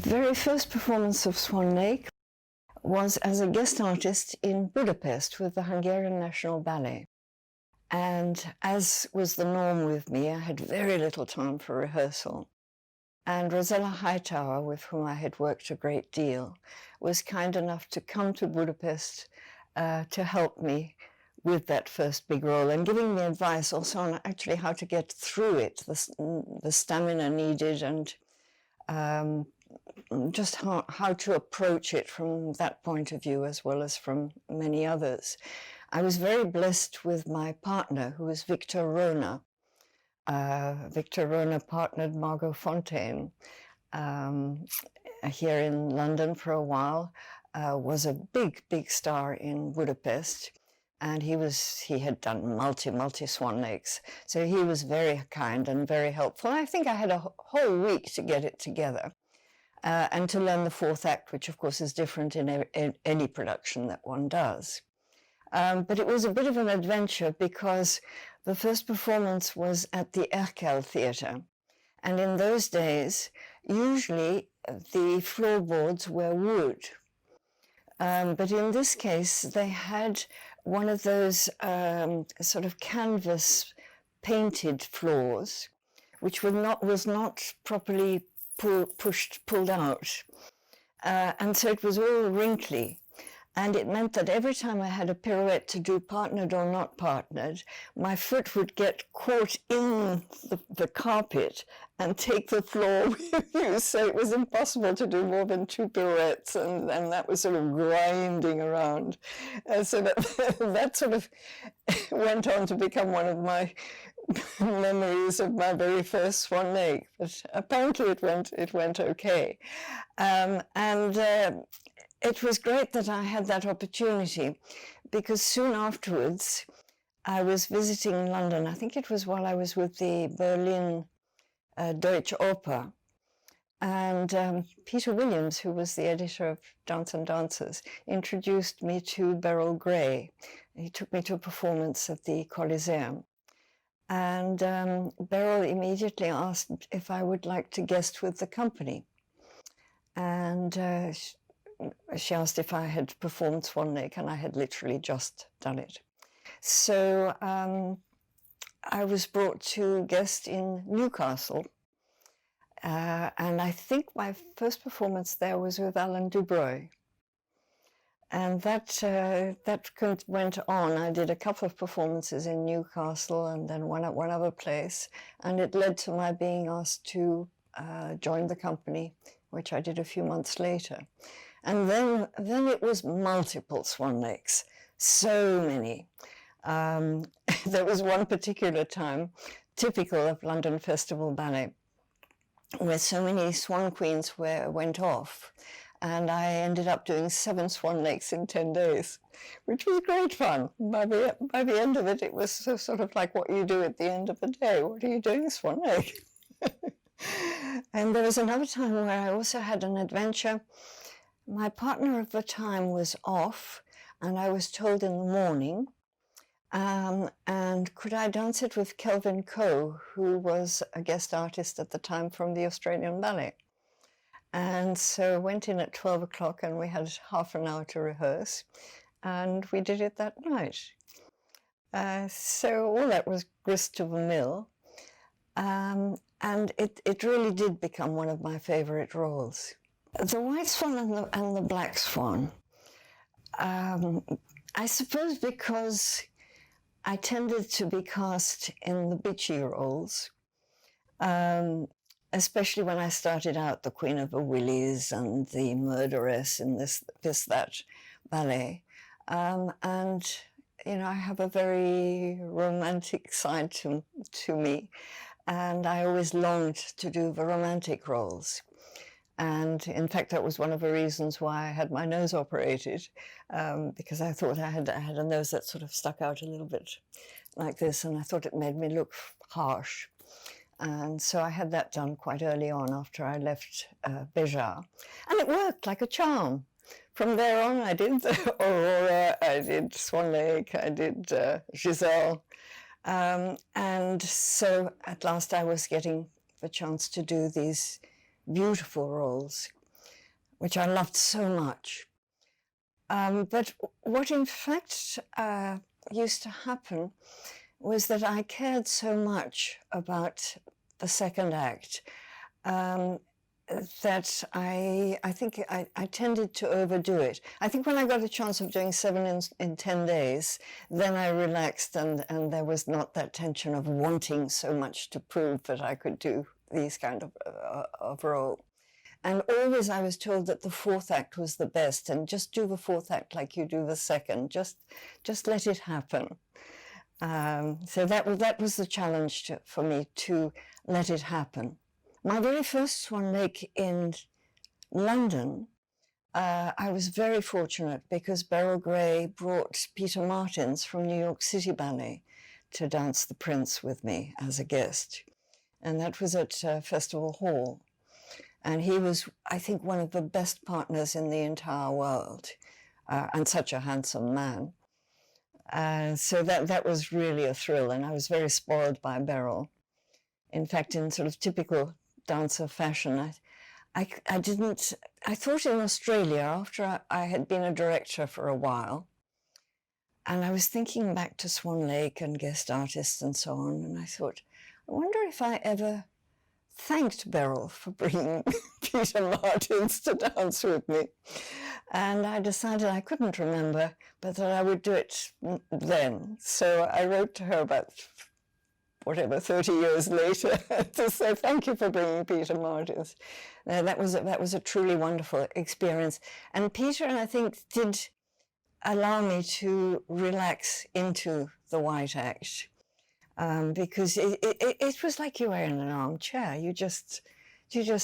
very first performance of Swan Lake was as a guest artist in Budapest with the Hungarian National Ballet. And as was the norm with me, I had very little time for rehearsal. And Rosella Hightower, with whom I had worked a great deal, was kind enough to come to Budapest to help me with that first big role, and giving me advice also on actually how to get through it, the stamina needed, and just how to approach it from that point of view as well as from many others. I was very blessed with my partner, who was Victor Rona. Victor Rona partnered Margot Fonteyn here in London for a while, was a big star in Budapest, and he had done multi Swan Lakes, so he was very kind and very helpful. I think I had a whole week to get it together and to learn the fourth act, which of course is different in any production that one does. But it was a bit of an adventure because the first performance was at the Erkel Theatre. And in those days, usually the floorboards were wood. But in this case, they had one of those sort of canvas painted floors, which was not properly pulled out. And so it was all wrinkly. And it meant that every time I had a pirouette to do, partnered or not partnered, my foot would get caught in the carpet and take the floor with you. So it was impossible to do more than 2 pirouettes, and that was sort of grinding around. So that sort of went on to become one of my memories of my very first Swan Lake. But apparently it went okay. It was great that I had that opportunity, because soon afterwards I was visiting London. I think it was while I was with the Berlin Deutsche Oper. And Peter Williams, who was the editor of Dance and Dancers, introduced me to Beryl Gray. He took me to a performance at the Coliseum. And Beryl immediately asked if I would like to guest with the company. And she asked if I had performed Swan Lake, and I had literally just done it. So I was brought to guest in Newcastle, and I think my first performance there was with Alan Dubreuil. And that went on. I did a couple of performances in Newcastle and then one at one other place, and it led to my being asked to join the company, which I did a few months later. And then it was multiple Swan Lakes, so many. There was one particular time, typical of London Festival Ballet, where so many Swan Queens went off, and I ended up doing 7 Swan Lakes in 10 days, which was great fun. By the end of it, it was sort of like what you do at the end of the day. What are you doing, Swan Lake? And there was another time where I also had an adventure. My partner of the time was off, and I was told in the morning, and could I dance it with Kelvin Coe, who was a guest artist at the time from the Australian Ballet. And so I went in at 12 o'clock, and we had half an hour to rehearse, and we did it that night. So all that was grist to the mill, and it really did become one of my favorite roles. The White Swan and the Black Swan, I suppose because I tended to be cast in the bitchy roles, especially when I started out the Queen of the Willies and the murderess in that ballet. And, you know, I have a very romantic side to me, and I always longed to do the romantic roles. And in fact, that was one of the reasons why I had my nose operated, because I thought I had a nose that sort of stuck out a little bit like this, and I thought it made me look harsh. And so I had that done quite early on after I left Béjar. And it worked like a charm. From there on, I did Aurora, I did Swan Lake, I did Giselle. And so at last I was getting the chance to do these beautiful roles. which I loved so much. But what in fact used to happen was that I cared so much about the second act that I think I tended to overdo it. I think when I got a chance of doing 7 in 10 days, then I relaxed, and there was not that tension of wanting so much to prove that I could do these kind of role. And always I was told that the fourth act was the best, and just do the fourth act like you do the second. Just let it happen. So that was the challenge for me, to let it happen. My very first Swan Lake in London, I was very fortunate because Beryl Gray brought Peter Martens from New York City Ballet to dance The Prince with me as a guest. And that was at Festival Hall. And he was, I think, one of the best partners in the entire world, and such a handsome man. So that was really a thrill, and I was very spoiled by Beryl. In fact, in sort of typical dancer fashion, I thought in Australia, after I had been a director for a while, and I was thinking back to Swan Lake and guest artists and so on, and I thought, I wonder if I ever thanked Beryl for bringing Peter Martens to dance with me. And I decided I couldn't remember, but that I would do it then. So I wrote to her about, 30 years later to say, thank you for bringing Peter Martens. That was a truly wonderful experience. And Peter, I think, did allow me to relax into the White Act. Because it was like you were in an armchair. You just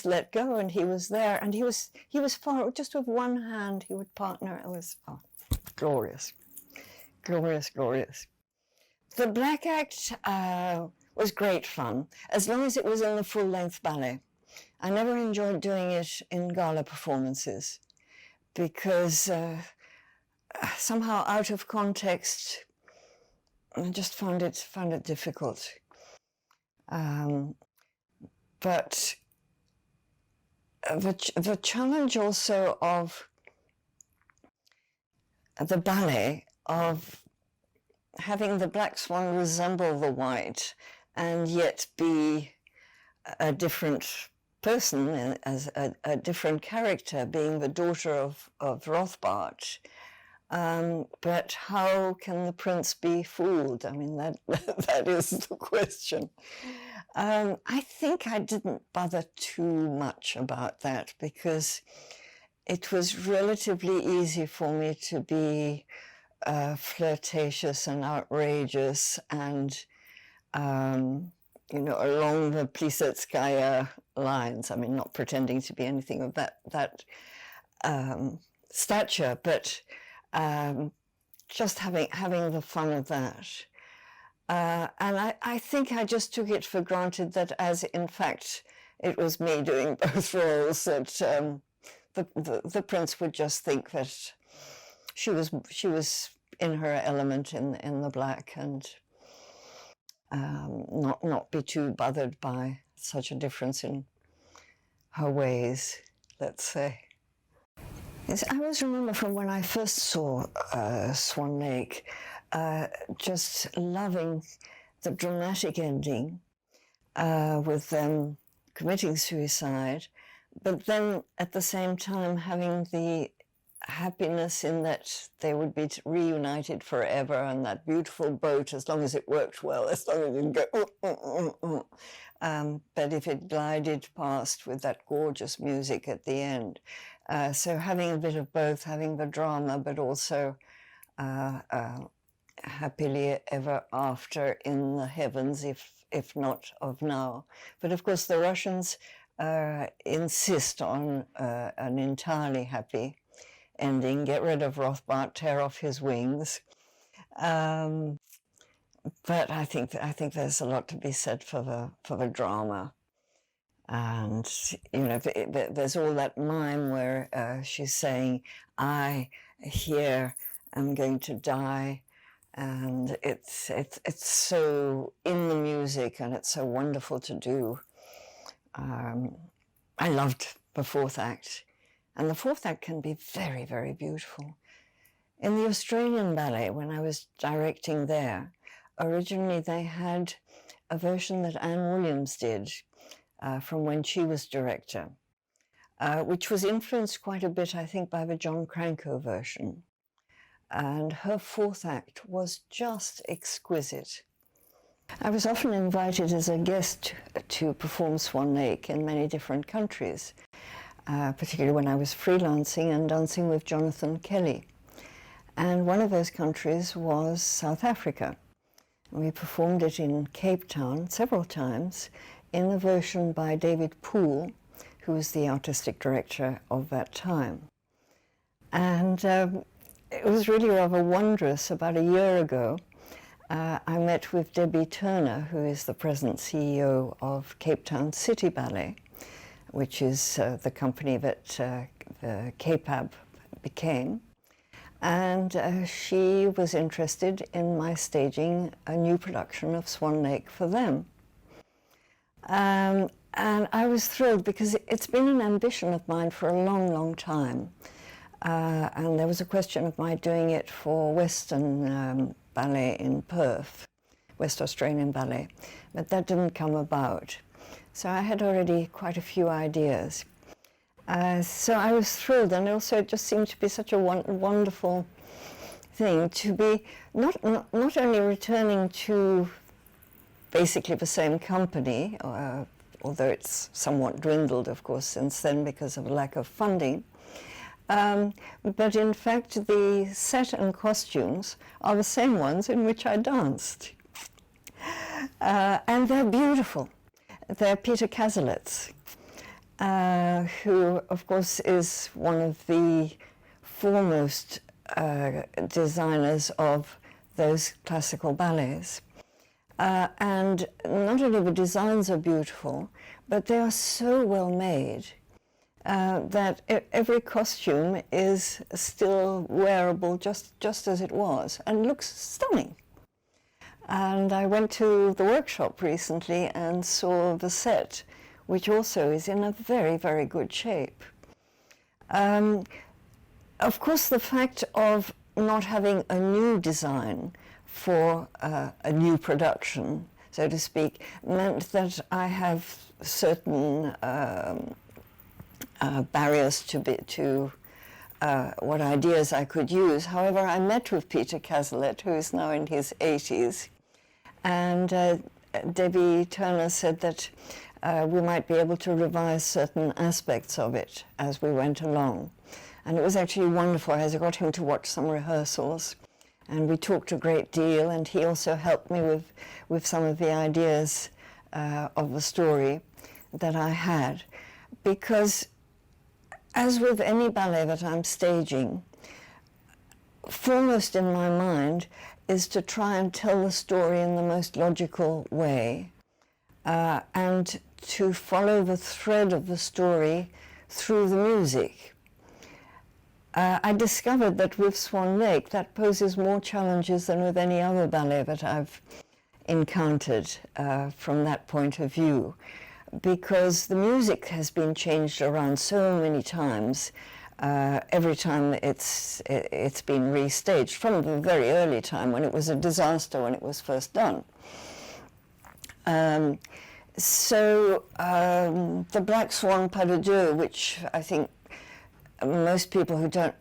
let go, and he was there, and he was far, just with one hand he would partner. It was glorious, glorious, glorious. The Black Act was great fun, as long as it was in the full-length ballet. I never enjoyed doing it in gala performances because somehow out of context, I just found it difficult. But the challenge also of the ballet, of having the black swan resemble the white and yet be a different person, as a different character, being the daughter of Rothbart. But how can the prince be fooled? I mean, that is the question. I think I didn't bother too much about that because it was relatively easy for me to be flirtatious and outrageous and, along the Plisetskaya lines. I mean, not pretending to be anything of that stature, but just having the fun of that. And I think I just took it for granted that, as in fact it was me doing both roles, that the prince would just think that she was in her element in the black, and not be too bothered by such a difference in her ways, let's say. Yes, I always remember from when I first saw Swan Lake, just loving the dramatic ending with them committing suicide, but then at the same time having the happiness in that they would be reunited forever, and that beautiful boat, as long as it worked well, as long as it didn't go, but if it glided past with that gorgeous music at the end. So having a bit of both, having the drama, but also happily ever after in the heavens, if not of now. But of course the Russians insist on an entirely happy ending, get rid of Rothbart, tear off his wings. But I think there's a lot to be said for the drama. And, there's all that mime where she's saying, I here am going to die. And it's so in the music, and it's so wonderful to do. I loved the fourth act. And the fourth act can be very, very beautiful. In the Australian ballet, when I was directing there, originally they had a version that Anne Williams did from when she was director, which was influenced quite a bit, I think, by the John Cranko version. And her fourth act was just exquisite. I was often invited as a guest to perform Swan Lake in many different countries, particularly when I was freelancing and dancing with Jonathan Kelly. And one of those countries was South Africa. We performed it in Cape Town several times in a version by David Poole, who was the artistic director of that time. And it was really rather wondrous. About a year ago, I met with Debbie Turner, who is the present CEO of Cape Town City Ballet, which is the company that KPAB became. And she was interested in my staging a new production of Swan Lake for them. And I was thrilled because it's been an ambition of mine for a long, long time. And there was a question of my doing it for Western Ballet in Perth, West Australian Ballet, but that didn't come about. So I had already quite a few ideas. So I was thrilled, and also it just seemed to be such a wonderful thing to be not only returning to basically the same company, although it's somewhat dwindled, of course, since then because of a lack of funding, but in fact the set and costumes are the same ones in which I danced. And they're beautiful. They're Peter Cazalet's, who, of course, is one of the foremost designers of those classical ballets. And not only the designs are beautiful, but they are so well made that every costume is still wearable just as it was and looks stunning. And I went to the workshop recently and saw the set, which also is in a very, very good shape. Of course, the fact of not having a new design for a new production, so to speak, meant that I have certain barriers to what ideas I could use. However, I met with Peter Cazalet, who is now in his 80s, and Debbie Turner said that we might be able to revise certain aspects of it as we went along. And it was actually wonderful. I got him to watch some rehearsals, and we talked a great deal, and he also helped me with some of the ideas of the story that I had. Because as with any ballet that I'm staging, foremost in my mind is to try and tell the story in the most logical way, and to follow the thread of the story through the music. I discovered that with Swan Lake, that poses more challenges than with any other ballet that I've encountered from that point of view, because the music has been changed around so many times, every time it's been restaged, from the very early time when it was a disaster when it was first done. So the Black Swan Pas de Deux, which I think most people who don't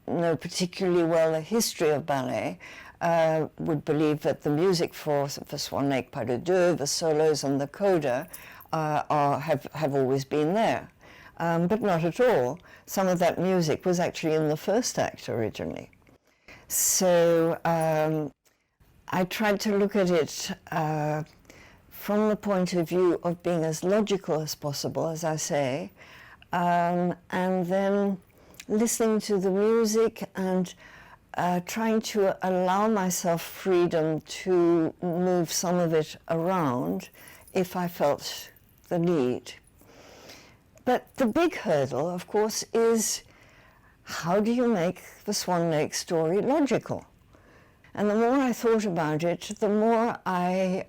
know particularly well the history of ballet would believe that the music for Swan Lake Pas de Deux, the solos and the coda have always been there. But not at all. Some of that music was actually in the first act originally. So I tried to look at it from the point of view of being as logical as possible, as I say, and then listening to the music and trying to allow myself freedom to move some of it around if I felt the need. But the big hurdle, of course, is how do you make the Swan Lake story logical? And the more I thought about it, the more I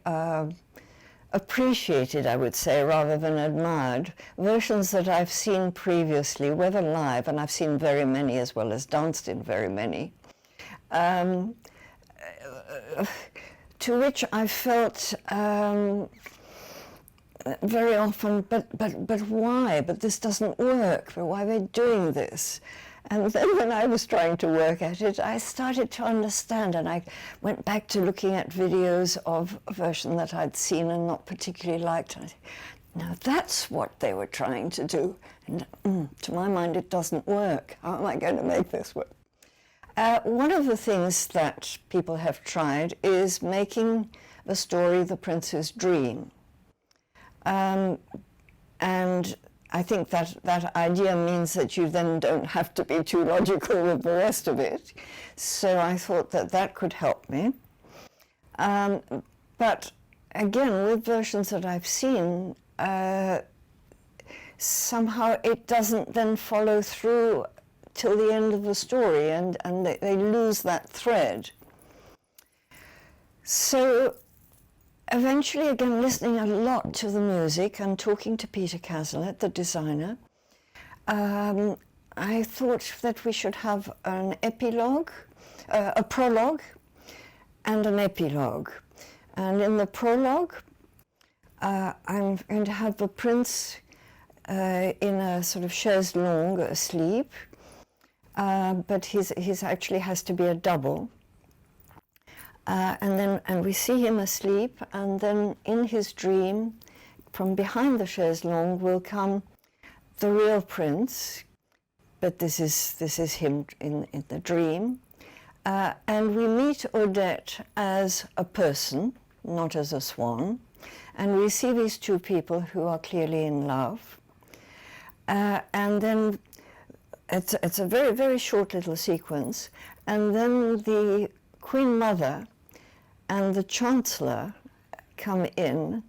appreciated, I would say, rather than admired, versions that I've seen previously, whether live, and I've seen very many as well as danced in very many, to which I felt very often, but why? But this doesn't work. But why are they doing this? And then when I was trying to work at it, I started to understand, and I went back to looking at videos of a version that I'd seen and not particularly liked. And I said, now that's what they were trying to do. And to my mind, it doesn't work. How am I going to make this work? One of the things that people have tried is making the story the prince's dream. And I think that idea means that you then don't have to be too logical with the rest of it. So I thought that that could help me. But again, with versions that I've seen, somehow it doesn't then follow through till the end of the story, and they lose that thread. So eventually, again, listening a lot to the music and talking to Peter Cazalet, the designer, I thought that we should have an epilogue, a prologue, and an epilogue. And in the prologue, I'm going to have the prince in a sort of chaise longue asleep, but he's actually has to be a double. And we see him asleep, and then in his dream, from behind the chaise longue will come the real prince, but this is him in the dream, and we meet Odette as a person, not as a swan, and we see these two people who are clearly in love, and then it's a very, very short little sequence, and then the Queen Mother and the Chancellor come in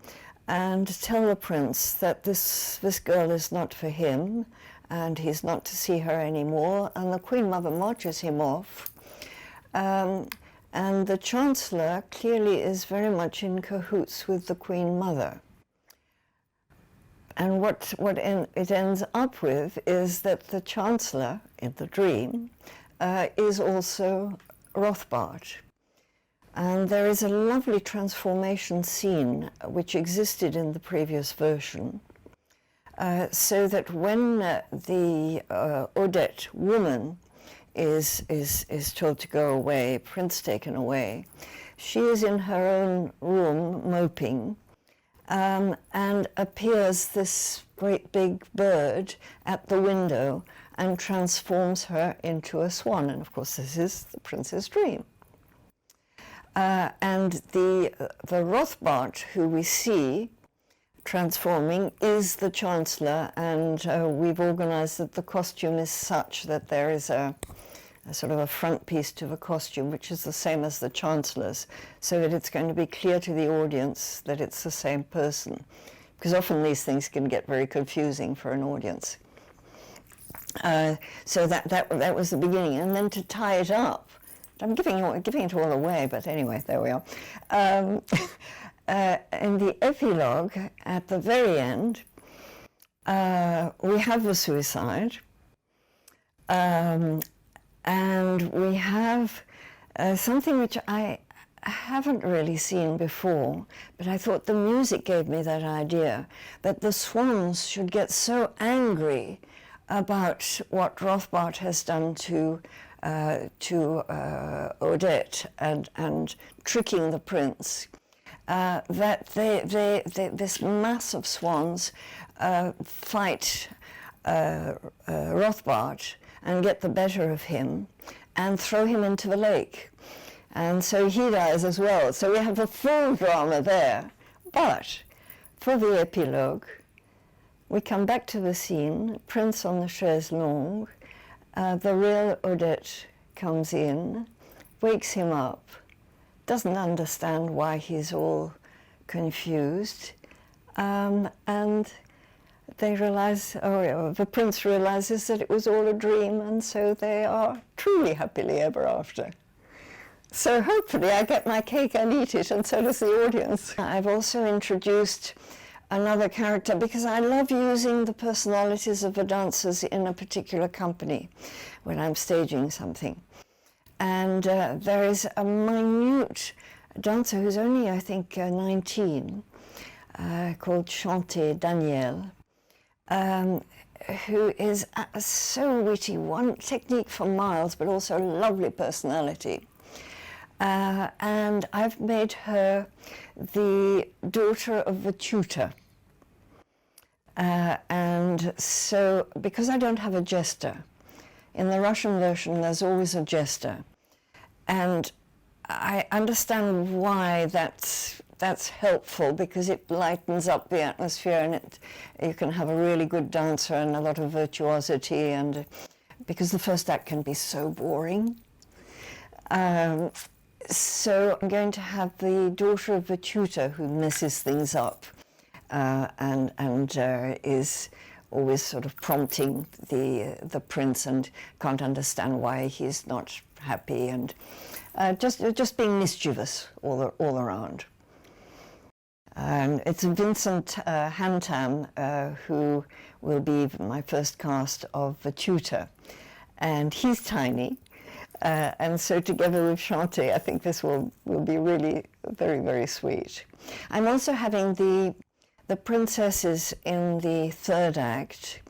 and tell the prince that this girl is not for him, and he's not to see her anymore, and the Queen Mother marches him off. And the Chancellor clearly is very much in cahoots with the Queen Mother. And what it ends up with is that the Chancellor, in the dream, is also Rothbard. And there is a lovely transformation scene which existed in the previous version, so that when the Odette woman is told to go away, prince taken away, she is in her own room moping, and appears this great big bird at the window and transforms her into a swan. And of course this is the prince's dream. And the Rothbard who we see transforming is the Chancellor, and we've organized that the costume is such that there is a sort of a front piece to the costume which is the same as the Chancellor's, so that it's going to be clear to the audience that it's the same person, because often these things can get very confusing for an audience. So that was the beginning, and then to tie it up, I'm giving it all away, but anyway, there we are. In the epilogue, at the very end, we have the suicide, and we have something which I haven't really seen before, but I thought the music gave me that idea, that the swans should get so angry about what Rothbard has done to Odette and tricking the prince, that this mass of swans fight Rothbard and get the better of him and throw him into the lake. And so he dies as well. So we have a full drama there. But for the epilogue, we come back to the scene, Prince on the chaise longue, the real Odette comes in, wakes him up, doesn't understand why he's all confused, and they realize, the prince realizes that it was all a dream, and so they are truly happily ever after. So hopefully I get my cake and eat it, and so does the audience. I've also introduced another character because I love using the personalities of the dancers in a particular company when I'm staging something. And there is a minute dancer who's only, I think, 19, called Chanté Danielle, who is so witty, one technique for miles, but also a lovely personality. And I've made her the daughter of the tutor. And so, because I don't have a jester, in the Russian version there's always a jester. And I understand why that's helpful, because it lightens up the atmosphere, and you can have a really good dancer and a lot of virtuosity, and because the first act can be so boring. So I'm going to have the daughter of the tutor who messes things up and is always sort of prompting the prince and can't understand why he's not happy, and just being mischievous all around. It's Vincent Hantam who will be my first cast of the tutor, and he's tiny. And so together with Chanté, I think this will be really very, very sweet. I'm also having the princesses in the third act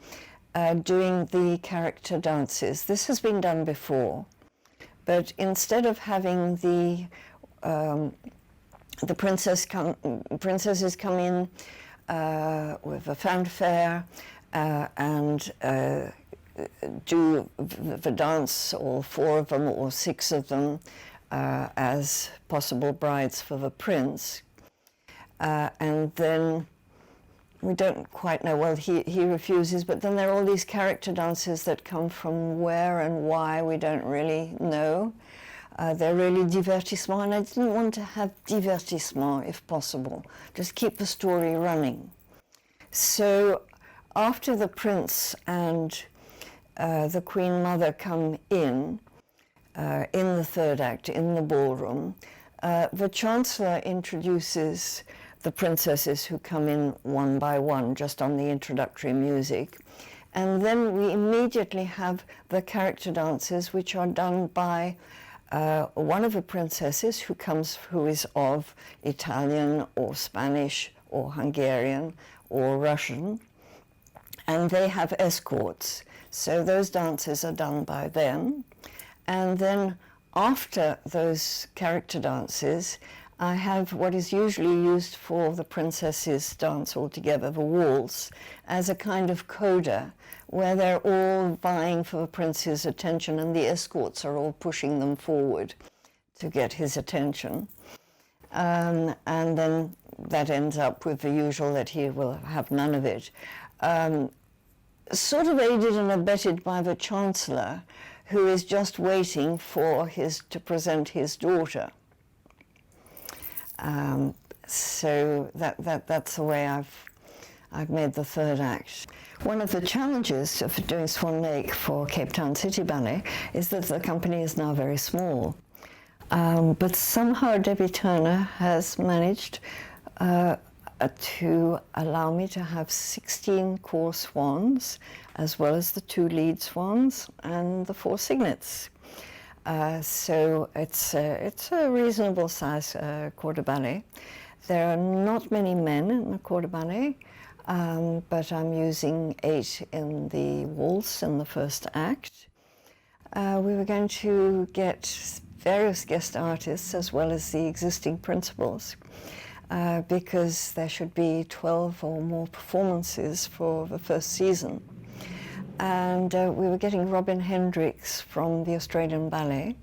doing the character dances. This has been done before, but instead of having the princesses come in with a fanfare and do the dance, all four of them or six of them, as possible brides for the prince. And then we don't quite know, well, he refuses, but then there are all these character dances that come from where and why we don't really know. They're really divertissement, and I didn't want to have divertissement if possible. Just keep the story running. So after the prince and the Queen Mother come in the third act, in the ballroom, the Chancellor introduces the princesses who come in one by one, just on the introductory music. And then we immediately have the character dances, which are done by one of the princesses who is of Italian or Spanish or Hungarian or Russian, and they have escorts. So those dances are done by them. And then after those character dances, I have what is usually used for the princesses' dance altogether, the waltz, as a kind of coda, where they're all vying for the prince's attention and the escorts are all pushing them forward to get his attention. And then that ends up with the usual that he will have none of it. Sort of aided and abetted by the Chancellor, who is just waiting for to present his daughter. So that's the way I've made the third act. One of the challenges of doing Swan Lake for Cape Town City Ballet is that the company is now very small. But somehow Debbie Turner has managed to allow me to have 16 core swans, as well as the 2 lead swans and the 4 cygnets. So it's a reasonable size corps de ballet. There are not many men in the corps de ballet, but I'm using 8 in the waltz in the first act. We were going to get various guest artists as well as the existing principals, because there should be 12 or more performances for the first season. And we were getting Robin Hendricks from the Australian Ballet,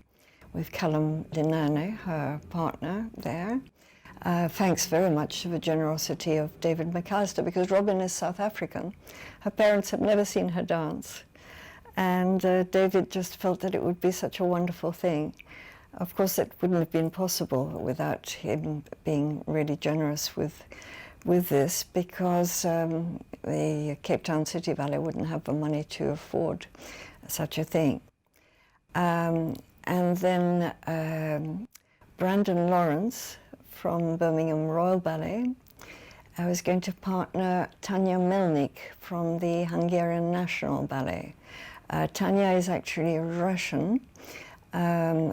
with Callum Linane, her partner, there. Thanks very much to the generosity of David McAllister, because Robin is South African. Her parents have never seen her dance. And David just felt that it would be such a wonderful thing. Of course, it wouldn't have been possible without him being really generous with this, because the Cape Town City Ballet wouldn't have the money to afford such a thing. And then Brandon Lawrence from Birmingham Royal Ballet. I was going to partner Tanya Melnik from the Hungarian National Ballet. Tanya is actually Russian.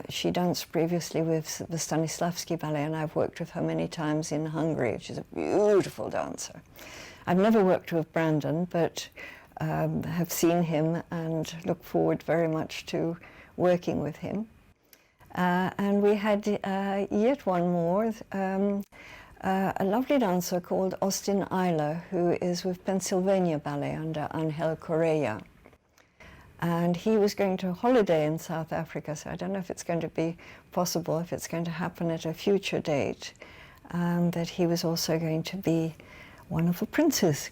She danced previously with the Stanislavski Ballet, and I've worked with her many times in Hungary. She's a beautiful dancer. I've never worked with Brandon, but have seen him and look forward very much to working with him. And we had yet one more, a lovely dancer called Austin Eiler, who is with Pennsylvania Ballet under Angel Correa. And he was going to holiday in South Africa, so I don't know if it's going to be possible, if it's going to happen at a future date, that he was also going to be one of the princes.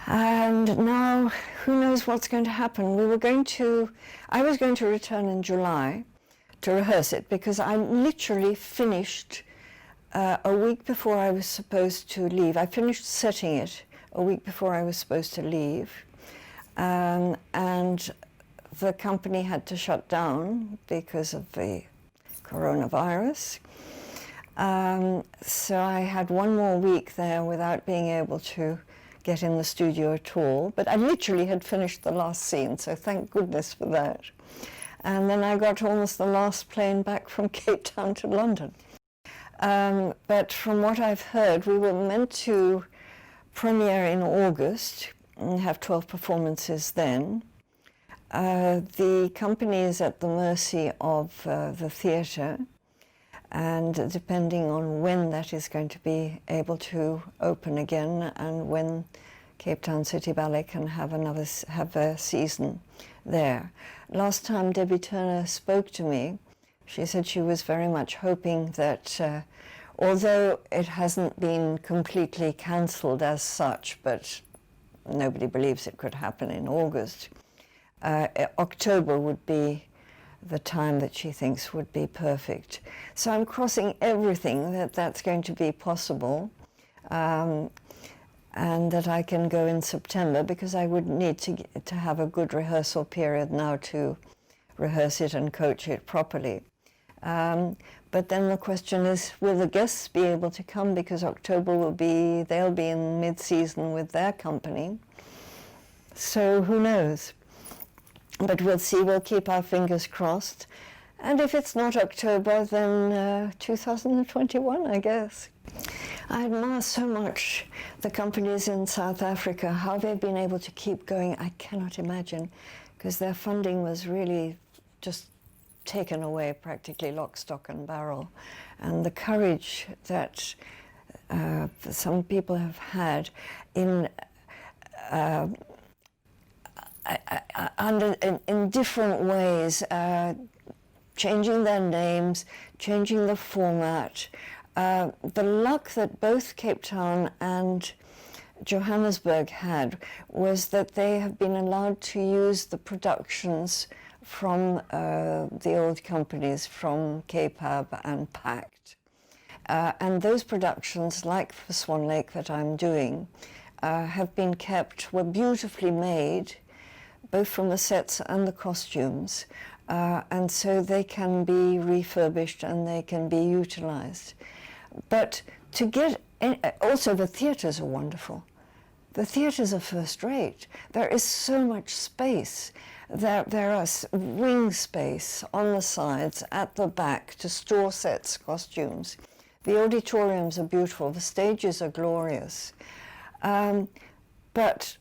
And now, who knows what's going to happen? I was going to return in July to rehearse it, because I literally finished a week before I was supposed to leave. I finished setting it a week before I was supposed to leave. And the company had to shut down because of the coronavirus. So I had one more week there without being able to get in the studio at all. But I literally had finished the last scene, so thank goodness for that. And then I got almost the last plane back from Cape Town to London. But from what I've heard, we were meant to premiere in August and have 12 performances then. The company is at the mercy of the theatre, and depending on when that is going to be able to open again and when Cape Town City Ballet can have a season there. Last time Debbie Turner spoke to me, she said she was very much hoping that, although it hasn't been completely cancelled as such, but nobody believes it could happen in August, October would be the time that she thinks would be perfect. So I'm crossing everything that that's going to be possible, and that I can go in September, because I would need to have a good rehearsal period now to rehearse it and coach it properly. But then the question is, will the guests be able to come? Because October they'll be in mid-season with their company. So who knows? But we'll see, we'll keep our fingers crossed. And if it's not October, then 2021, I guess. I admire so much the companies in South Africa, how they've been able to keep going. I cannot imagine, because their funding was really just taken away, practically lock, stock and barrel. And the courage that some people have had in different ways, changing their names, changing the format. The luck that both Cape Town and Johannesburg had was that they have been allowed to use the productions from the old companies, from K-Pab and Pact. And those productions, like for Swan Lake that I'm doing, have been kept, were beautifully made, both from the sets and the costumes, and so they can be refurbished and they can be utilized. But to get, also the theatres are wonderful. The theatres are first rate. There is so much space. There are wing space on the sides, at the back, to store sets, costumes. The auditoriums are beautiful. The stages are glorious. But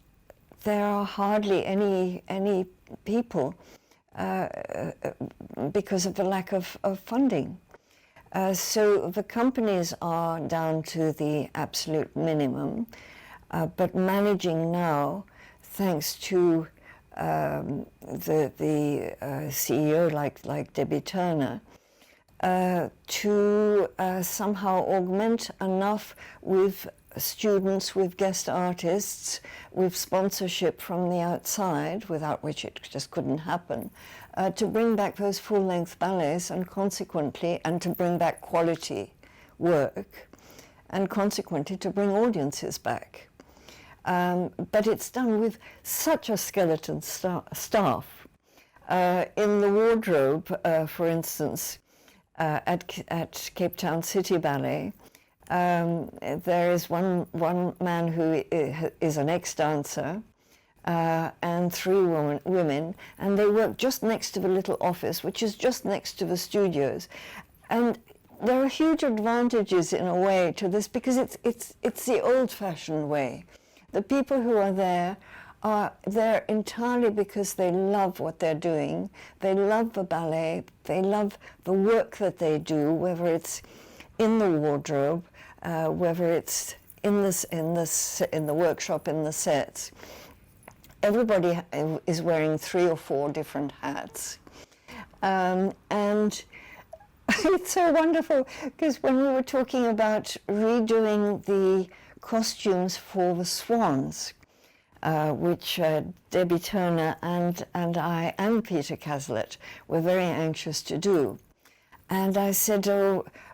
there are hardly any people because of the lack of funding. So the companies are down to the absolute minimum, but managing now, thanks to the CEO like Debbie Turner, to somehow augment enough with students, with guest artists, with sponsorship from the outside, without which it just couldn't happen, to bring back those full-length ballets, and consequently, and to bring back quality work, and consequently to bring audiences back. But it's done with such a skeleton staff. In the wardrobe, for instance, at Cape Town City Ballet. There is one man who is an ex-dancer, and three women, and they work just next to the little office, which is just next to the studios. And there are huge advantages in a way to this, because it's the old-fashioned way. The people who are there entirely because they love what they're doing. They love the ballet. They love the work that they do, whether it's in the wardrobe, whether it's in the workshop, in the sets. Everybody is wearing 3 or 4 different hats, and it's so wonderful, because when we were talking about redoing the costumes for the swans, which Debbie Turner and I and Peter Cazalet were very anxious to do. And I said,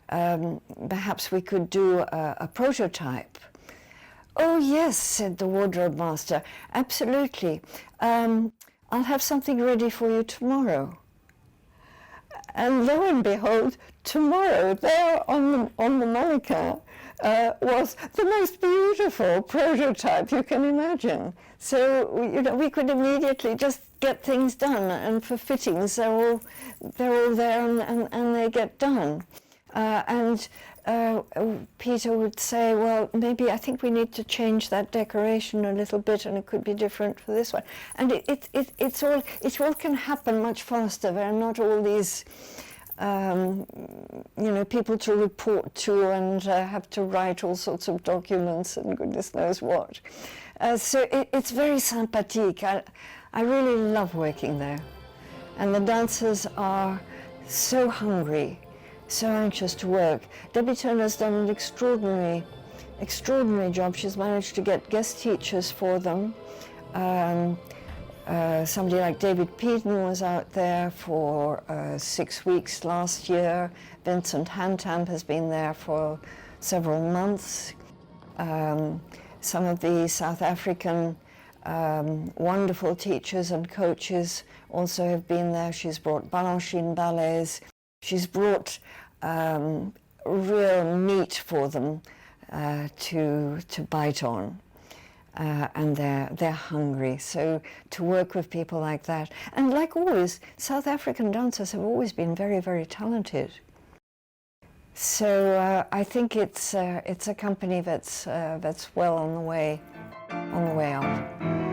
perhaps we could do a prototype. Oh yes, said the wardrobe master, absolutely. I'll have something ready for you tomorrow. And lo and behold, tomorrow there on the Monica was the most beautiful prototype you can imagine. So we could immediately just get things done, and for fittings they're all there and they get done. Peter would say, well, maybe I think we need to change that decoration a little bit, and it could be different for this one. And it all can happen much faster. There are not all these people to report to and have to write all sorts of documents and goodness knows what. So it's very sympathique. I really love working there. And the dancers are so hungry, so anxious to work. Debbie Turner's done an extraordinary job. She's managed to get guest teachers for them. Somebody like David Peden was out there for 6 weeks last year. Vincent Hantamp has been there for several months. Some of the South African wonderful teachers and coaches also have been there. She's brought Balanchine ballets. She's brought real meat for them to bite on. And they're hungry. So to work with people like that, and like always, South African dancers have always been very, very talented. So I think it's a company that's well on the way up.